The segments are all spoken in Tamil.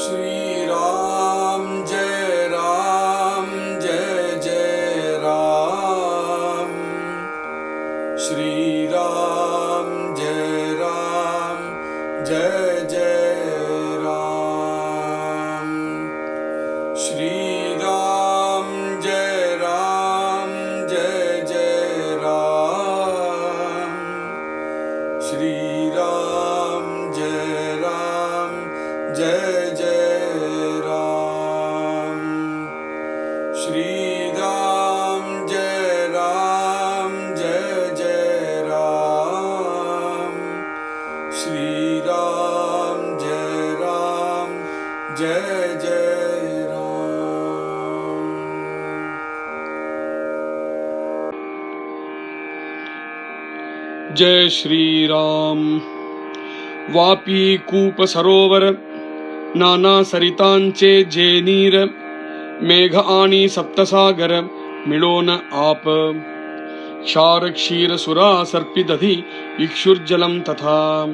श्री राम जय जय राम। श्री राम जय जय राम। श्री राम जय जय राम। श्री राम जय जय राम। श्री राम जय जय राम। श्री राम जय जय राम। जय श्री राम। वापी कूप सरोवर नाना सरितांचे जेनीर मेघ आणि सप्तसागर मिळोन आप। क्षार क्षीर सुरा सर्पिदधी इक्षुर्जलम तथा।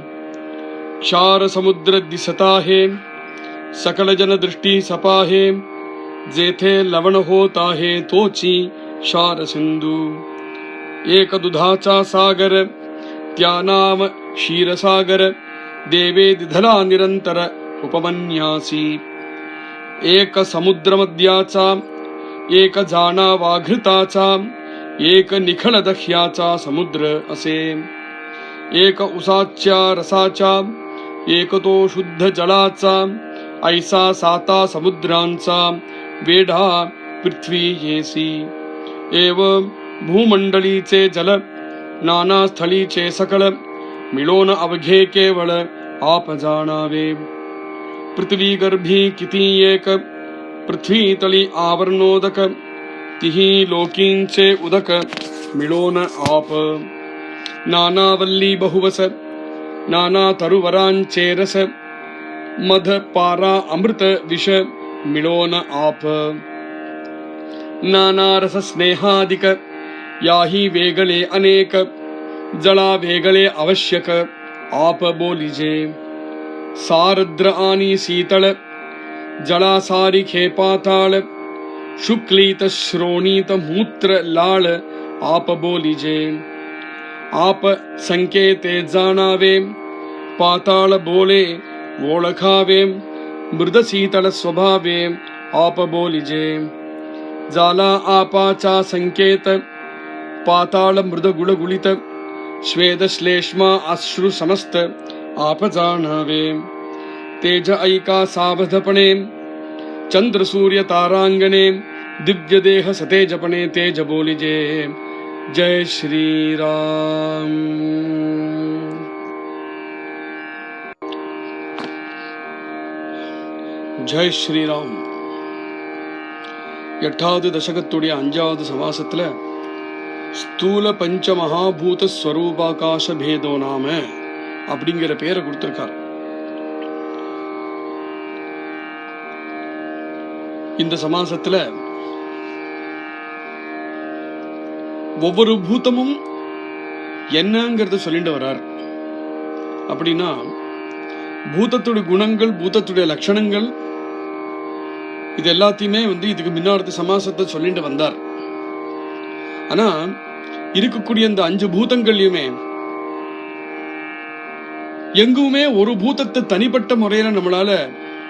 क्षार समुद्र दिसता है सकल जन दृष्टी सपाहे। जेथे लवण होत आहे तोची क्षार सिंधू। एक दुधाचा सागर त्या नाम क्षीरसागर। देवे दिधला निरंतर उपमन्यासी। एक समुद्र मध्याचा एक जाणा वाघृताचा। एक निखळ दह्याचा समुद्र असे। एक उसाच्या रसाचा एक तो शुद्ध जलाचा। ऐसा साता समुद्रांचा वेढा पृथ्वी येसी। एव भूमंडलीचे जल नाना स्थळीचे सकळ मिळून अवघे केवळ आप जाणावे। पृथ्वी गर्भी किती एक पृथ्वी तळी आवरणोदक। तिही लोकींचे उदक मिळून आप। नाना वल्ली बहुवस नाना तरुवरांचे रस। मध पारा अमृत विष मिळून आप। नाना रस स्नेहादिक याही वेगळे अनेक। जळा वेगळे आवश्यक आप बोलिजे। सारद्र आणि शीतळ जळा सारिखे पाताळ। शुक्लित श्रोणीत मूत्र लाळ आप बोलिजे। आप संकेते जाणावे पाताळ बोले ओळखावे। मृद शीतळ स्वभावे आप बोलिजे। जाला आपाचा संकेत पाताळ मृद गुळगुळित। श्वेद श्लेष्मा अश्रु समस्त आप जाणावे। तेज ऐका सावधपणे चंद्र सूर्य तारांगणे। दिव्य देह सतेजपणे तेज बोलिजे। जय श्री राम। ஜெய் ஸ்ரீராம். 8வது தசகத்துடைய 5வது சமாசத்துல ஸ்தூல பஞ்ச மகாபூத ஸ்வரூபாகாச பேதோ நாம அப்படிங்கிற பேரை கொடுத்திருக்கார். இந்த சமாசத்துல ஒவ்வொரு பூதமும் என்னங்கிறத சொல்லிட்டு வர்றார். அப்படின்னா பூதத்துடைய குணங்கள் பூதத்துடைய லட்சணங்கள் இது எல்லாத்தையுமே இதுக்கு முன்னாடி சமாசத்தை சொல்லிட்டு வந்தார். ஆனா இருக்கக்கூடிய இந்த 5 பூதங்கள்லயுமே எங்குமே ஒரு பூதத்தை தனிப்பட்ட முறையில நம்மளால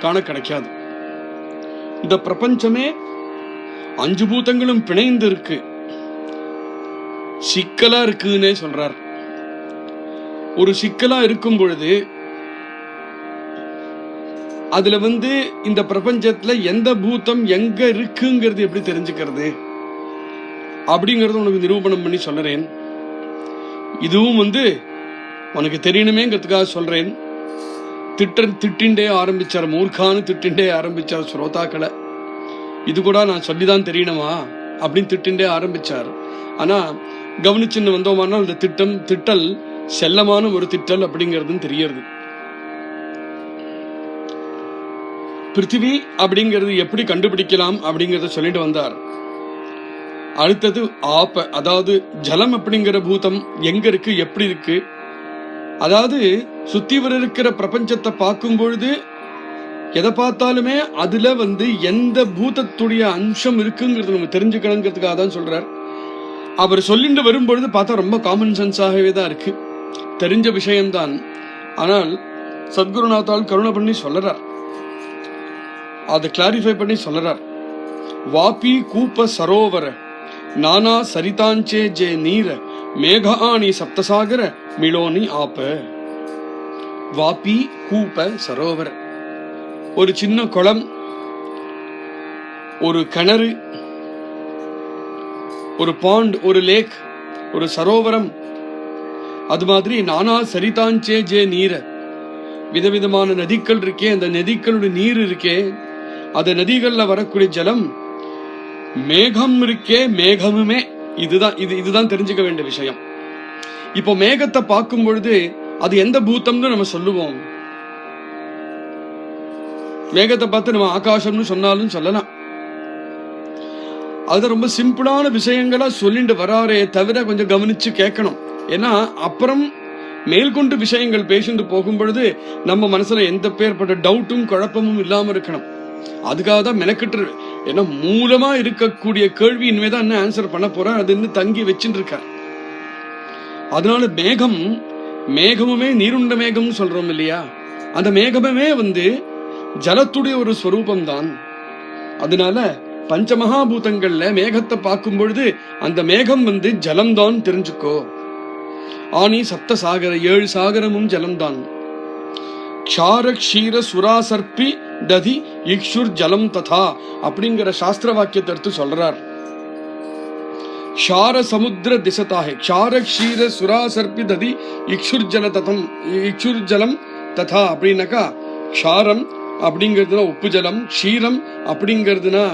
காண கிடைக்காது. இந்த பிரபஞ்சமே 5 பூதங்களும் பிணைந்து இருக்கு, சிக்கலா இருக்குன்னே சொல்றார். ஒரு சிக்கலா இருக்கும் பொழுது அதுல இந்த பிரபஞ்சத்துல எந்த பூதம் எங்க இருக்குங்கிறது எப்படி தெரிஞ்சுக்கிறது அப்படிங்கறது உனக்கு நிரூபணம் பண்ணி சொல்றேன். இதுவும் உனக்கு தெரியணுமேங்கிறதுக்காக சொல்றேன். திட்டிண்டே ஆரம்பிச்சார், மூர்க்கான்னு திட்டிண்டே ஆரம்பிச்சார் ஸ்ரோதாக்களை. இது கூட நான் சொல்லிதான் தெரியணுமா அப்படின்னு திட்டிண்டே ஆரம்பிச்சார். ஆனா கவனிச்சுன்னு வந்தோமானால் இந்த திட்டல் செல்லமான ஒரு திட்டல் அப்படிங்கிறதுன்னு தெரியறது. பிருத்திவி அப்படிங்கிறது எப்படி கண்டுபிடிக்கலாம் அப்படிங்கறத சொல்லிட்டு வந்தார். அடுத்தது ஆப்ப, அதாவது ஜலம் அப்படிங்கிற பூதம் எங்க இருக்கு, எப்படி இருக்கு, அதாவது சுத்தி வர இருக்கிற பிரபஞ்சத்தை பார்க்கும் பொழுது எதை பார்த்தாலுமே அதுல எந்த பூதத்துடைய அம்சம் இருக்குங்கிறது நம்ம தெரிஞ்சுக்கணுங்கிறதுக்காக தான் சொல்றார். அவர் சொல்லிட்டு வரும்பொழுது பார்த்தா ரொம்ப காமன் சென்ஸாகவே தான் இருக்கு, தெரிஞ்ச விஷயம்தான். ஆனால் சத்குருநாத்தால் கருணை பண்ணி சொல்லறார், அதை கிளாரிஃபை பண்ணி சொல்லறார். வாபி கூப்ப சரோவர நானா சரிதாஞ்சே ஜே நீர மேகாணி சப்தசாகர மிளோனி ஆப்ப. வாபி கூப்ப சரோவர, ஒரு சின்ன குளம், ஒரு கிணறு, ஒரு பாண்ட், ஒரு லேக், ஒரு சரோவரம். அது மாதிரி நானா சரிதாஞ்சே ஜே நீர, விதவிதமான நதிகள் இருக்கே, அந்த நதிகளுடைய நீர் இருக்கே, அந்த நதிகள்ல வரக்கூடிய ஜலம், மேகம் இருக்கே, மேகமுமே. இதுதான் தெரிஞ்சுக்க வேண்டிய விஷயம். இப்போ மேகத்தை பார்க்கும் பொழுது அது எந்த பூத்தம்னு நம்ம சொல்லுவோம்? மேகத்தை பார்த்து நம்ம ஆகாசம்னு சொன்னாலும் சொல்லலாம். அது ரொம்ப சிம்பிளான விஷயங்களா சொல்லிட்டு வராரே தவிர கொஞ்சம் கவனிச்சு கேட்கணும். ஏன்னா அப்புறம் மேல்கொண்டு விஷயங்கள் பேசிட்டு போகும் பொழுது நம்ம மனசுல எந்த பேர்பட்ட டவுட்டும் குழப்பமும் இல்லாம இருக்கணும். அதுக்காக தான் மெனக்கிட்டு. ஏன்னா மூலமா இருக்கக்கூடிய கேள்வி இனிமேதான் என்ன ஆன்சர் பண்ண போற, அது இன்னும் தங்கி வச்சுட்டு இருக்கார். அதனால மேகமுமே நீருண்ட மேகம் சொல்றோம் இல்லையா, அந்த மேகமே ஜலத்துடைய ஒரு ஸ்வரூபம் தான். அதனால பஞ்சமகாபூதங்கள்ல மேகத்தை பார்க்கும் பொழுது அந்த மேகம் ஜலம்தான் தெரிஞ்சுக்கோ. ஆனி சப்த சாகர, 7 சாகரமும் ஜலம்தான். க்ஷார க்ஷீர சுரா சர்ப்பி ததி இக்ஷுர் ஜலம் ததா அப்படிங்கிற சாஸ்திர வாக்கியத்தை எடுத்து சொல்றார். க்ஷார சமுத்திர திசதாஹே, க்ஷார க்ஷீர சுரா சர்ப்பி ததி இக்ஷுர் ஜல ததம், இக்ஷுர் ஜலம் ததா அப்படின்னாக்கா க்ஷாரம் அப்படிங்கிறதுனா உப்பு ஜலம், க்ஷீரம் அப்படிங்கிறதுனா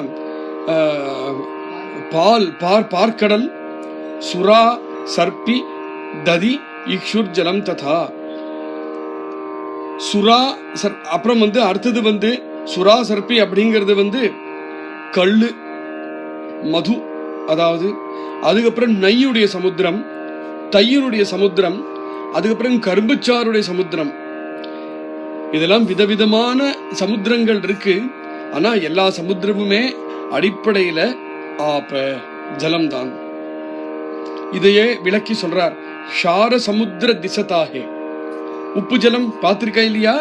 பார்க்கடல், சுரா சர்ப்பி ததி இக்ஷுர் ஜலம் ததா. சுரா அப்புறம் அடுத்தது சுரா சர்ப்பி அப்படிங்கிறது கள்ளு, மது, அதாவது அதுக்கப்புறம் நெய்யுடைய சமுத்திரம், தையினுடைய சமுத்திரம், அதுக்கப்புறம் கரும்புச்சாருடைய சமுத்திரம். இதெல்லாம் விதவிதமான சமுத்திரங்கள் இருக்கு. ஆனா எல்லா சமுத்திரமுமே அடிப்படையில ஆப்ப ஜலம்தான். இதையே விளக்கி சொல்றார். ஷார சமுத்திர திசதாஹே, உப்பு ஜலம் பார்த்திருக்கா இல்லையா?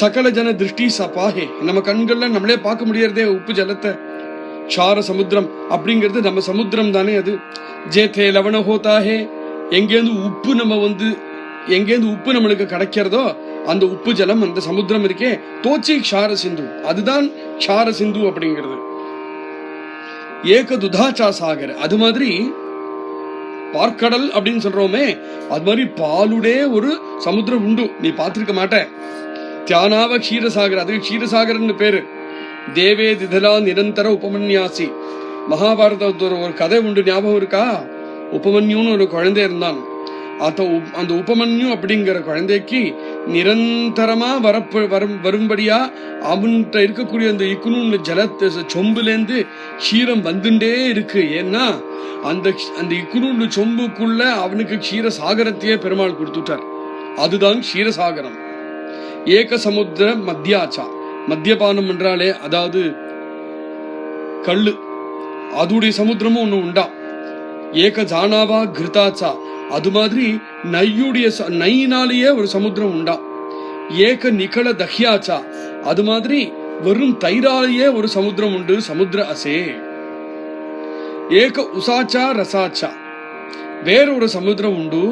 சகல ஜன திருஷ்டி சபாஹே, நம்ம கண்கள்ல நம்மளே பார்க்க முடியறதே உப்பு ஜலத்தை. ஷார சமுத்திரம் அப்படிங்கிறது நம்ம சமுத்திரம் தானே. அது ஜேதே லவண ஹோதாஹே, எங்கேருந்து உப்பு எங்கேருந்து உப்பு நம்மளுக்கு கிடைக்கிறதோ அந்த உப்பு ஜலம், அந்த சமுத்திரம் இருக்கே, தோச்சி க்ஷார சிந்து, அதுதான் க்ஷார சிந்து அப்படிங்கிறது. ஏக துதாச்சா சாகர், அது மாதிரி பார்க்கடல் அப்படின்னு சொல்றோமே, அது மாதிரி பாலுடைய ஒரு சமுத்திரம் உண்டு, நீ பார்த்திருக்க மாட்ட. தியானாவ க்ஷீரசாகர், அதுக்கு க்ஷீரசாகர்னு பேரு. தேவே திதலா நிரந்தர உபமன்யாசி, மகாபாரதத்தோட ஒரு கதை உண்டு, ஞாபகம் இருக்கா? உபமன்யுன்னு ஒரு குழந்தை இருந்தான். அந்த உபமன்யு அப்படிங்கிற குழந்தைக்கு நிரந்தரமா வரும்படியா அவன்கிட்ட இருக்கக்கூடிய அந்த இக்குனு ஜலத்தை சொம்புலேருந்து க்ஷீரம் வந்துட்டே இருக்கு. ஏன்னா அந்த இக்குனு சொம்புக்குள்ள அவனுக்கு க்ஷீர சாகரத்தையே பெருமாள் கொடுத்துட்டார். அதுதான் க்ஷீரசாகரம். ஏக சமுத்திர மத்தியாச்சா, மத்தியபானம் என்றாலே அதாவது கள்ளு, அதுடைய சமுத்திரமும் ஒண்ணு உண்டா. ஏக ஜானாவா கிருதாச்சா, அது மாதிரி நையினாலேயே ஒரு சமுத்திரம் உண்டா. ஏக நிகழ தஹ்யாச்சா, அது மாதிரி வெறும் தயிராலேயே ஒரு சமுத்திரம் உண்டு, சமுத்திர அசே. ஏக உசாச்சா ரசாச்சா, வேறொரு சமுத்திரம் உண்டு,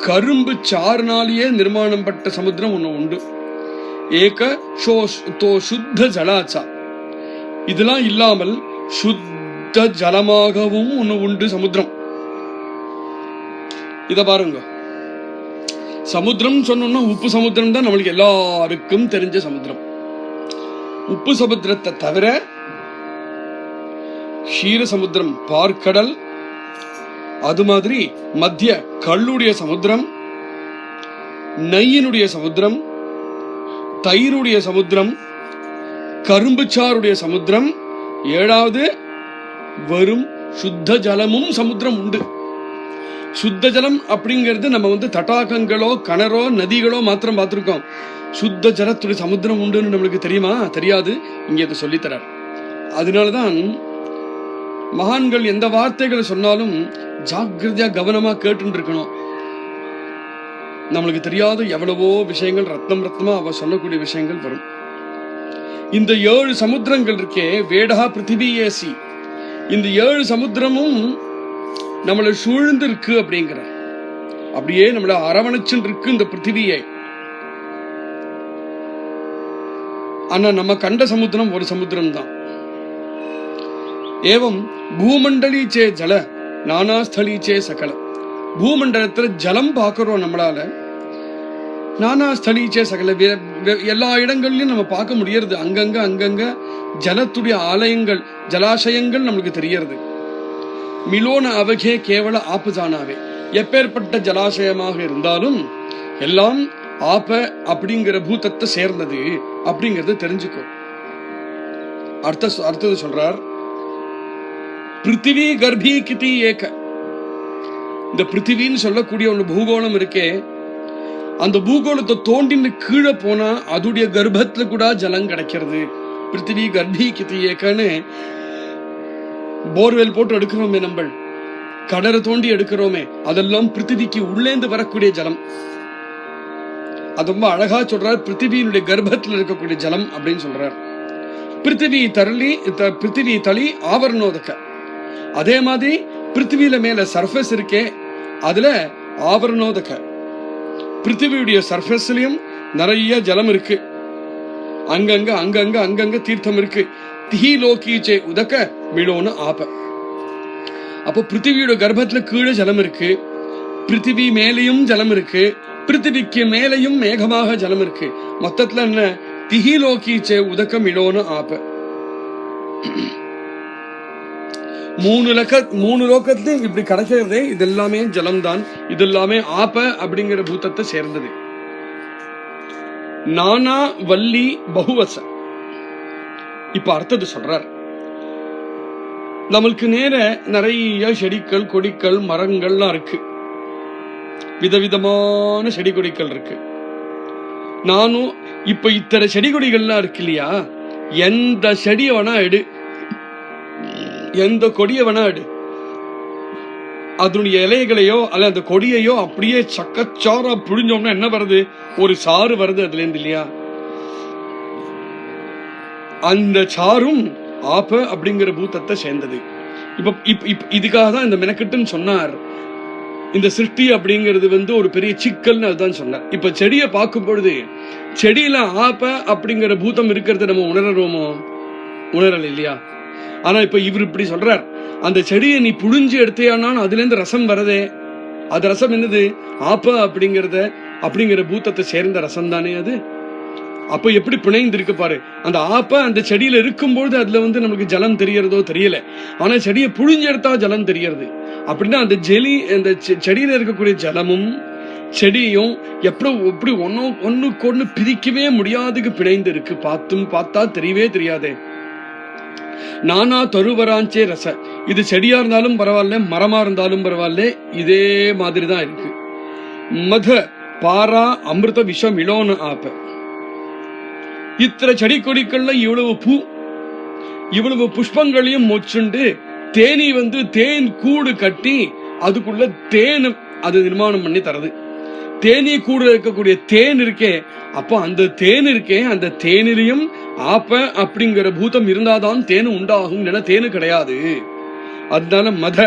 கரும்பு சாறுனாலேயே நிர்மாணம் பட்ட சமுத்திரம் ஒண்ணு உண்டு. ஏக சுத்த ஜலாச்சா, இதெல்லாம் இல்லாமல் சுத்த ஜலமாகவும் ஒண்ணு உண்டு சமுத்திரம். இத பாருங்க, சமுத்திரம் சொன்னோம்னா உப்பு சமுத்திரம் தான் நம்மளுக்கு எல்லாருக்கும் தெரிஞ்ச சமுத்திரம். உப்பு சமுத்திரத்தை தவிர க்ஷீர சமுத்திரம், பார்க்கடல், அது மாதிரி மத்திய கள்ளுடைய சமுத்திரம், நெய்யினுடைய சமுத்திரம், தயிருடைய சமுத்திரம், கரும்புச்சாருடைய சமுத்திரம், 7வது வெறும் சுத்த ஜலமும் சமுத்திரம் உண்டு. சுத்த ஜலம் அப்படிங்கிறது நம்ம வந்து தடாகங்களோ கிணறோ நதிகளோ மாத்திரம் பார்த்திருக்கோம். சுத்த ஜலத்துடைய சமுத்திரம் உண்டுன்னு நம்மளுக்கு தெரியுமா? தெரியாது. இங்க இதை சொல்லித்தரார். அதனாலதான் மகான்கள் எந்த வார்த்தைகளை சொன்னாலும் ஜாக்கிரதையா கவனமா கேட்டு இருக்கணும். நம்மளுக்கு தெரியாத எவ்வளவோ விஷயங்கள் ரத்னம் ரத்னமா அவ சொல்லக்கூடிய விஷயங்கள் வரும். இந்த 7 சமுத்திரங்கள் இருக்கே, வேடா பிருத்திவி ஏசி, இந்த 7 சமுத்திரமும் நம்மளை சூழ்ந்து இருக்கு அப்படிங்கிற, அப்படியே நம்மள அரவணைச்சுன்னு இருக்கு இந்த பிருத்திவியை. ஆனா நம்ம கண்ட சமுத்திரம் ஒரு சமுத்திரம் தான். ஏவம் பூமண்டலி சே ஜல நானாஸ்தலி சே சகல. பூமண்டலத்துல ஜலம் பார்க்கிறோம் நம்மளால, நானாஸ்தலி சே சகல, எல்லா இடங்கள்லயும் நம்ம பார்க்க முடியறது. அங்கங்க அங்கங்க ஜலத்துடைய ஆலயங்கள் ஜலாசயங்கள் நம்மளுக்கு தெரியறது. மிலோன அவகே கேவல ஆப்பு ஜானாவே, எப்பேற்பட்ட ஜலாசயமாக இருந்தாலும் எல்லாம் ஆப்ப அப்படிங்கிற பூதத்தை சேர்ந்தது அப்படிங்கறத தெரிஞ்சுக்கோ. அர்த்தது சொல்றார். பிருத்திவி கர்ப்பி கிதி ஏக, இந்த பிருத்திவின்னு சொல்லக்கூடிய ஒரு பூகோளம் இருக்கே, அந்த பூகோளத்தை தோண்டின்னு கீழே போனா அதுடைய கர்ப்பத்துல கூட ஜலம் கிடைக்கிறது. பிருத்திவி கர்ப்பி கிதி ஏகன்னு போர்வெல் போட்டு எடுக்கிறோமே, நம்ம கடலை தோண்டி எடுக்கிறோமே, அதெல்லாம் பிருத்திவிக்கு உள்ளேந்து வரக்கூடிய ஜலம். அது ரொம்ப அழகா சொல்றார். பிருத்திவியினுடைய கர்ப்பத்தில் இருக்கக்கூடிய ஜலம் அப்படின்னு சொல்றார். பிருத்திவி தளி ஆவரணோதக, அதே மாதிரி பிருத்திவியில மேல சர்ஃபேஸ் இருக்கே, அதுல ஆவரணோதக, பிருத்திவியுடைய சர்ஃபேஸ்லயும் நிறைய ஜலம் இருக்கு. அங்கங்க அங்கங்க அங்கங்க தீர்த்தம் இருக்கு. திஹி லோகீச்சே உதக்க மிளோன ஆப்ப. அப்போ பிருத்திவியோட கர்ப்பத்துல கீழே ஜலம் இருக்கு, பிருத்திவி மேலையும் ஜலம் இருக்கு, பிருத்திவிக்கு மேலையும் மேகமாக ஜலம் இருக்கு. மொத்தத்துல என்ன? திஹி லோகீச்சே உதக்க மிளோன ஆப்ப. 3 லோகத்திலும் இப்படி கிடைக்கிறதே இதெல்லாமே ஜலம் தான். இதெல்லாமே ஆப்ப அப்படிங்கிற பூதத்தை சேர்ந்தது. நானா வள்ளி பகுவச. இப்ப அர்த்தத்தை சொல்றார். நம்மளுக்கு நேர நிறைய செடிகள் கொடிகள் மரங்கள்லாம் இருக்கு, விதவிதமான செடி கொடிகள் இருக்கு. நானும் இப்ப இத்தனை செடி கொடிகள்லாம் இருக்கு இல்லையா, எந்த செடியை வேணா எடு, எந்த கொடியை வேணா எடு, அதனுடைய இலைகளையோ அல்ல அந்த கொடியையோ அப்படியே சக்கச்சாரா புழிஞ்சோம்னா என்ன வருது? ஒரு சாறு வருது அதுல இருந்து இல்லையா? அந்த சாரும் ஆப்ப அப்படிங்கிற பூதத்தை சேர்ந்தது. இப்ப இதுக்காக தான் இந்த மெனக்கெட்டுன்னு சொன்னார். இந்த சிருஷ்டி அப்படிங்கிறது வந்து ஒரு பெரிய சிக்கல்னு அதுதான் சொன்னார். இப்ப செடியை பார்க்கும் பொழுது செடியில ஆப்ப அப்படிங்கிற பூதம் இருக்கிறத நம்ம உணர்றோமோ? உணரல இல்லையா? ஆனா இப்ப இவர் இப்படி சொல்றார், அந்த செடியை நீ புழிஞ்சு எடுத்தையானாலும் அதுல இருந்து ரசம் வரதே, அது ரசம் என்னது? ஆப்ப அப்படிங்கிற பூத்தத்தை சேர்ந்த ரசம் தானே அது. அப்ப எப்படி பிணைந்து இருக்கு பாரு. அந்த ஆப்ப அந்த செடியில இருக்கும்போது அதுல வந்து நமக்கு ஜலம் தெரியறதோ தெரியல, ஆனா செடியை புழிஞ்சு எடுத்தா ஜலம் தெரியறது. அப்படின்னா அந்த அந்த செடியில இருக்கக்கூடிய ஜலமும் செடியும் எப்படி ஒண்ணுக்கு ஒண்ணு பிரிக்கவே முடியாதுக்கு பிணைந்து இருக்கு. பார்த்தா தெரியவே தெரியாதே. நானா தருவராஞ்சே ரச, இது செடியா இருந்தாலும் பரவாயில்ல, மரமா இருந்தாலும் பரவாயில்ல, இதே மாதிரிதான் இருக்கு. மத பாரா அமிர்த விஷம் இளோன ஆப்ப. இத்தனை செடி கொடிகள்ல இவ்வளவு பூ, இவ்வளவு புஷ்பங்களையும் மொச்சுண்டு தேனி வந்து தேன் கூடு கட்டி அதுக்குள்ள தேன் அது நிர்மாணம் பண்ணி தரது. தேனி கூட இருக்கக்கூடிய தேன் இருக்கே, அப்ப அந்த தேன் இருக்கே, அந்த தேனிலையும் ஆப்ப அப்படிங்கிற பூதம் இருந்தாதான் தேனு உண்டாகும், இல்லைன்னா தேனு கிடையாது. அதனால மத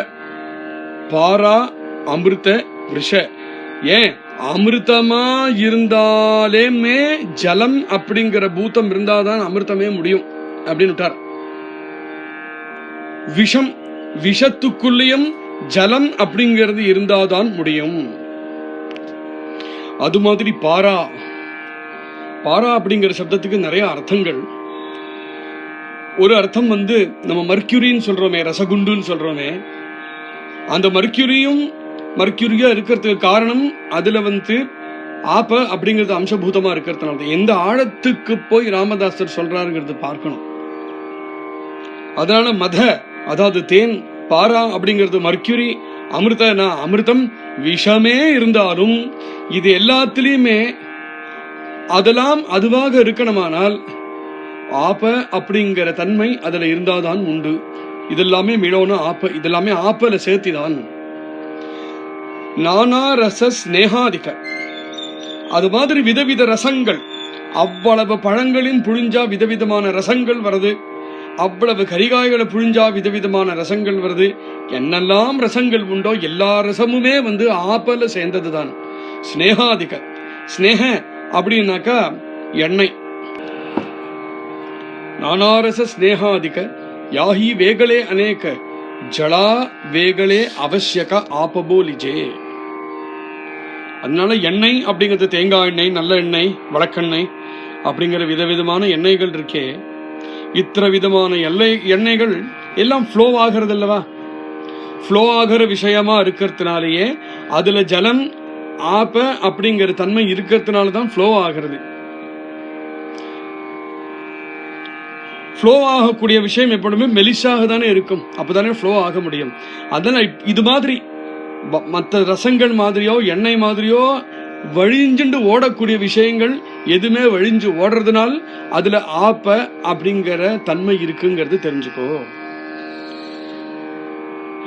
பாரா அமிர்த விஷ. ஏன் அமிர்தமா இருந்தாலேமே ஜலம் அப்படிங்கிற பூதம் இருந்தாதான் அமிர்தமே முடியும் அப்படின்னு விட்டார். விஷம், விஷத்துக்குள்ளேயும் ஜலம் அப்படிங்கிறது இருந்தாதான் முடியும். அது மாதிரி பாரா அப்படிங்கிற சப்தத்துக்கு நிறைய அர்த்தங்கள். ஒரு அர்த்தம் வந்து நம்ம மர்க்யூரின்னு சொல்றோமே, ரசகுண்டுன்னு சொல்றோமே, அந்த மர்க்யூரியா இருக்கிறதுக்கு காரணம் அதுல வந்து ஆப்ப அப்படிங்கிறது அம்சபூதமா இருக்கிறதுனால. எந்த ஆழத்துக்கு போய் ராமதாசர் சொல்றாருங்கிறது பார்க்கணும். அதனால மத அதாவது தேன், பாரா அப்படிங்கிறது மர்க்யூரி, அமிர்தம் விஷமே இருந்தாலும் இது எல்லாத்திலையுமே அதெல்லாம் அதுவாக இருக்கணுமானால் ஆப்ப அப்படிங்கிற தன்மை அதுல இருந்தாதான் உண்டு. இதெல்லாமே மிளோன ஆப்ப, இதெல்லாமே ஆப்பல சேர்த்திதான். நானா ரச ஸ்நேகாதிக, அது மாதிரி விதவித ரசங்கள், அவ்வளவு பழங்களையும் புழிஞ்சா விதவிதமான ரசங்கள் வருது, அவ்வளவு கரிகாய்களை புழிஞ்சா விதவிதமான ரசங்கள் வருது. என்னெல்லாம் ரசங்கள் உண்டோ எல்லா ரசமுமே ஆப்பல சேர்ந்ததுதான். ஸ்நேகாதிக, ஸ்நேக அப்படின்னாக்கா எண்ணெய். நானாரச ஸ்நேகாதிக யாஹி வேகளே அநேக ஜலா வேகளே அவசியக ஆபபோலிஜே. அதனால எண்ணெய் அப்படிங்கிறது தேங்காய் எண்ணெய், நல்ல எண்ணெய், வழக்கெண்ணெய் அப்படிங்கிற விதவிதமான எண்ணெய்கள் இருக்கே, இத்தனை விதமான எண்ணெய்கள் எல்லாம் ஃப்ளோ ஆகிறது அல்லவா? ஃப்ளோ ஆகிற விஷயமா இருக்கிறதுனாலேயே அதுல ஜலம் ஆப்ப அப்படிங்கிற தன்மை இருக்கிறதுனால தான் ஃப்ளோ ஆகிறது. ஃப்ளோ ஆகக்கூடிய விஷயம் எப்பொழுதுமே மெலிசாக தானே இருக்கும், அப்பதானே ஃப்ளோ ஆக முடியும். அதனால இது மாதிரி மற்ற ரசங்கள் மாதிரியோ எண்ணெய் மாதிரியோ வழிஞ்சுண்டு ஓடக்கூடிய விஷயங்கள் எதுவுமே வழிஞ்சு ஓடுறதுனால் அதுல ஆப்ப அப்படிங்கிற தன்மை இருக்குங்கிறது தெரிஞ்சுக்கோ.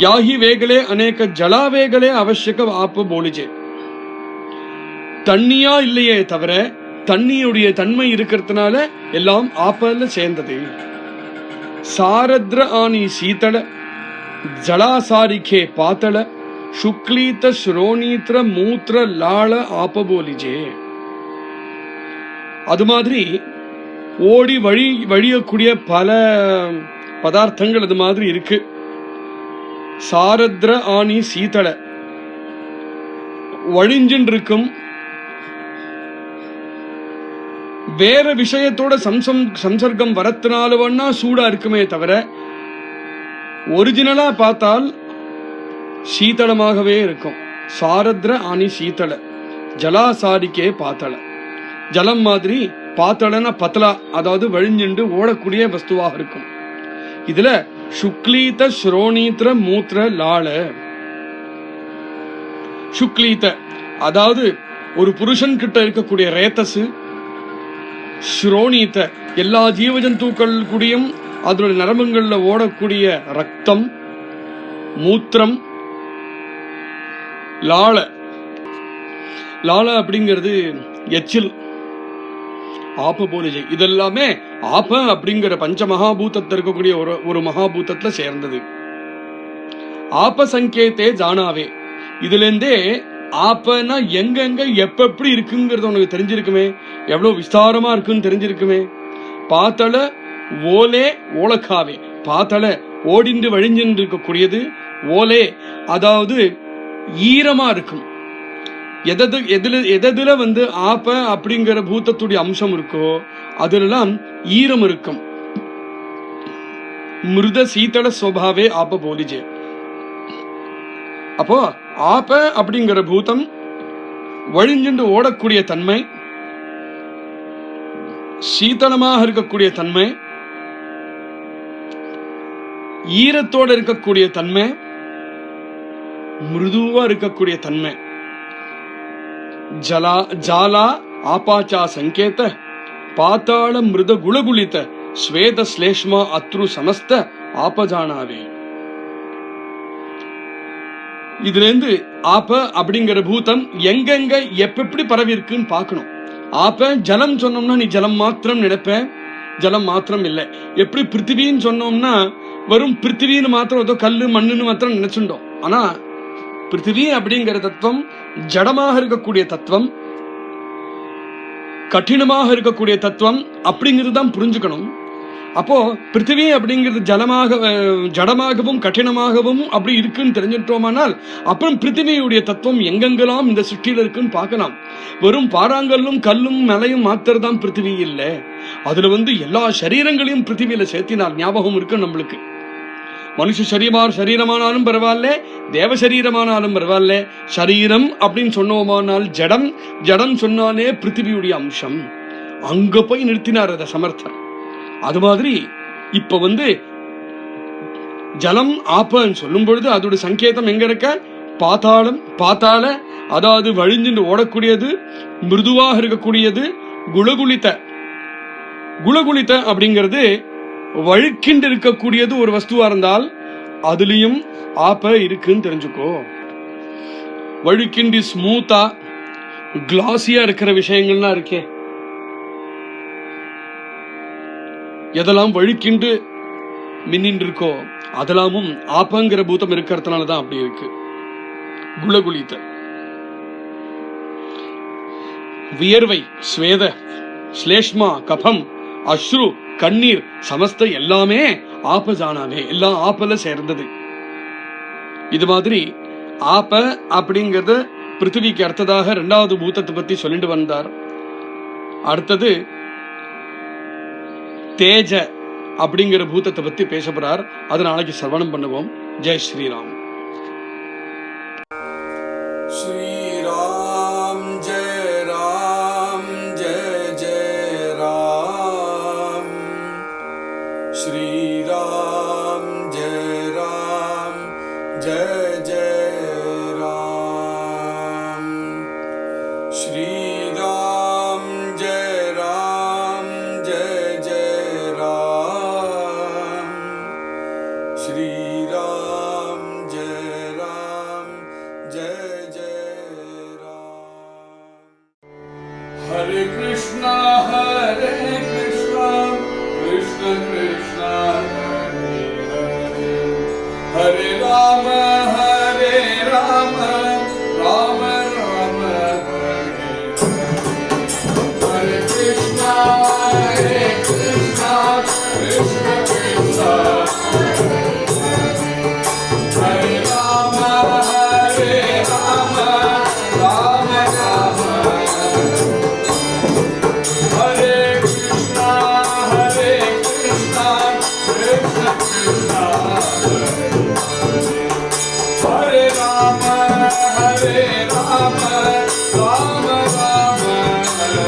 யாஹி வேகளே அநேக ஜலா வேகளே அவசியக ஆப்ப போலிஜே. தண்ணியா இல்லையே தவிர தண்ணியுடைய தன்மை இருக்கிறதுனால எல்லாம் ஆப்பல சேர்ந்தது. சாரத்ர ஆனி சீதள ஜலாசாரிக்கே பாத்தள சுக்லீத ஸ்ரோணீத்ர மூத்ர லாள ஆப்பபோலிஜே. அது மாதிரி ஓடி வழியக்கூடிய பல பதார்த்தங்கள் அது மாதிரி இருக்கு. சாரத்ர ஆனி சீதள வழிஞ்சின் இருக்கும், வேற விஷயத்தோட சம்சர்க்கம் வரத்தினால வேணா சூடா இருக்குமே தவிர ஒரிஜினலா பார்த்தால் சீதளமாகவே இருக்கும். சாரத்ர ஆனி சீதள ஜலாசாரிக்கே பாத்தள, ஜலம் மாதிரி பாத்தளனா பத்தலா, அதாவது வழிஞ்சுண்டு ஓடக்கூடிய வஸ்துவாக இருக்கும். இதுல சுக்லீத ஸ்ரோணீத்ர மூத்ர லாள. சுக்லீத அதாவது ஒரு புருஷன் கிட்ட இருக்கக்கூடிய ரேத்தசு, ஸ்ரோணீத்த எல்லா ஜீவஜந்துக்கள் கூடியும் அதனுடைய நரம்புகள்ல ஓடக்கூடிய ரத்தம், மூத்திரம், லாள. லாள அப்படிங்கிறது எச்சில், ஆப்ப போலிஜை. இதெல்லாமே ஆப்ப அப்படிங்கிற பஞ்ச மகாபூதத்தில் இருக்கக்கூடிய ஒரு மகாபூதத்துல சேர்ந்தது. ஆப்ப சங்கேத்தே ஜானாவே, இதுல இருந்தே ஆப்பனா எங்கெங்க எப்ப எப்படி இருக்குங்கிறது உனக்கு தெரிஞ்சிருக்குமே, எவ்வளவு விஸ்தாரமா இருக்குன்னு தெரிஞ்சிருக்குமே. பாத்தள ஓலே ஓலக்காவே, பாத்தள ஓடிந்து வழிஞ்சின்று இருக்கக்கூடியது, ஓலே அதாவது ஈரமா இருக்கும். எதுல ஆப்ப அப்படிங்கிற பூத்தத்துடைய அம்சம் இருக்கோ அதுலாம் ஈரம் இருக்கும். மிருத சீதள சுவாவே ஆப்ப போலிஜே. அப்போ ஆப்ப அப்படிங்கிற பூதம் வழிஞ்சுண்டு ஓடக்கூடிய தன்மை, சீதளமாக இருக்கக்கூடிய தன்மை, ஈரத்தோட இருக்கக்கூடிய தன்மை, மிருதுவா இருக்கக்கூடிய தன்மை. ஜாலா ஆபாச்சா சங்கேத பாத்தாள மிருத குலகுலித ஸ்வேத ஸ்லேஷ்மா அத்ரு சமஸ்த ஆபஜானாவே. இதுல இருந்து ஆப்ப அப்படிங்கிற பூதம் எங்கெங்க எப்படி பரவி இருக்குன்னு பாக்கணும். ஆப்ப ஜலம் சொன்னோம்னா நீ ஜலம் மாத்திரம் நினைப்ப, ஜலம் மாத்திரம் இல்லை. எப்படி பிருத்திவின்னு சொன்னோம்னா வெறும் பிருத்திவின்னு மாத்திரம் ஏதோ கல்லு மண்ணுன்னு மாத்திரம் நினைச்சுட்டோம். ஆனா பிருத்திவி அப்படிங்கிற தத்துவம் ஜடமாக இருக்கக்கூடிய தத்துவம், கடினமாக இருக்கக்கூடிய தத்துவம் அப்படிங்கிறது தான் புரிஞ்சுக்கணும். அப்போ பிருத்திவி அப்படிங்கிறது ஜடமாகவும் கடினமாகவும் அப்படி இருக்குன்னு தெரிஞ்சிட்டோமானால் அப்புறம் பிருத்திவியுடைய தத்துவம் எங்கெங்கெல்லாம் இந்த சுற்றில இருக்குன்னு பார்க்கலாம். வெறும் பாறாங்கல்லும் கல்லும் மலையும் மாத்திரதான் பிருத்திவி இல்லை, அதுல எல்லா சரீரங்களையும் பிருத்திவியில சேர்த்தினால் ஞாபகம் இருக்கு நம்மளுக்கு. மனுஷ சரீரமானாலும் பரவாயில்ல, தேவ சரீரமானாலும் பரவாயில்ல, சரீரம் அப்படின்னு சொன்னோமானால் ஜடம், ஜடம் சொன்னாலே பிருத்திவியுடைய அம்சம். அங்க போய் நிறுத்தினார் அத சமர்த்தர். அது மாதிரி இப்ப ஜலம் ஆப்பன்னு சொல்லும் பொழுது அதோட சங்கேதம் எங்க இருக்க? பாத்தாளம். பாத்தாள அதாவது வழிஞ்சுட்டு ஓடக்கூடியது, மிருதுவாக இருக்கக்கூடியது. குலகுலித்த. குலகுலித்த அப்படிங்கிறது வழுக்கிண்டு இருக்கக்கூடியது. ஒரு வஸ்துவா இருந்தால் அதுலயும் ஆப்ப இருக்குன்னு தெரிஞ்சுக்கோ. வழுக்கிண்டி ஸ்மூத்தா கிளாஸியா இருக்கிற விஷயங்கள்லாம் இருக்கே, எதெல்லாம் வழுக்கிண்டு மின்னின்று இருக்கோ அதெல்லாமும் ஆப்பங்கிற பூதம் இருக்கிறதுனாலதான் அப்படி இருக்கு. குலகுலித்த. வியர்வை, ஸ்வேத, ஸ்லேஷ்மா, கபம், அஸ்ரு, கண்ணீர், சமஸ்த எல்லாமே ஆப்ப ஜானாமே, எல்லாம் ஆப்பல சேர்ந்தது. இது மாதிரி ஆப்ப அப்படிங்கறது பிருத்திவிக்கு அடுத்ததாக இரண்டாவது பூதத்தை பத்தி சொல்லிட்டு வந்தார். அடுத்தது தேஜ அப்படிங்கிற பூதத்தை பத்தி பேச போறார். அது நாளைக்கு சரவணம் பண்ணுவோம். ஜெய் ஸ்ரீராம். ஸ்ரீராம் ஜெய ராம் ஜெய ஜெய ராம். ஸ்ரீராம் ஜெய ராம் ஜெய ஜெய ராம். ஸ்ரீராம் ஜெய ராம் ஜெய ஜெய ராம். ஸ்ரீராம் ஜெய ராம் ஜெய ஜெய ராம். ஹரே கிருஷ்ணா ஹரே கிருஷ்ணா கிருஷ்ண கிருஷ்ணா ஹரே ஹரே, ஹரே ராம ஹரே ராம ராம ராம ஹரே ஹரே. ஹரே கிருஷ்ணா ஹரே கிருஷ்ணா கிருஷ்ண கிருஷ்ணா ஹரே ராம ஹரே ராம ராம ராம ஹரே கிருஷ்ணா ஹரே கிருஷ்ணா கிருஷ்ண கிருஷ்ணா ஹரே ராம ஹரே ராம ராம ராம ஹரே.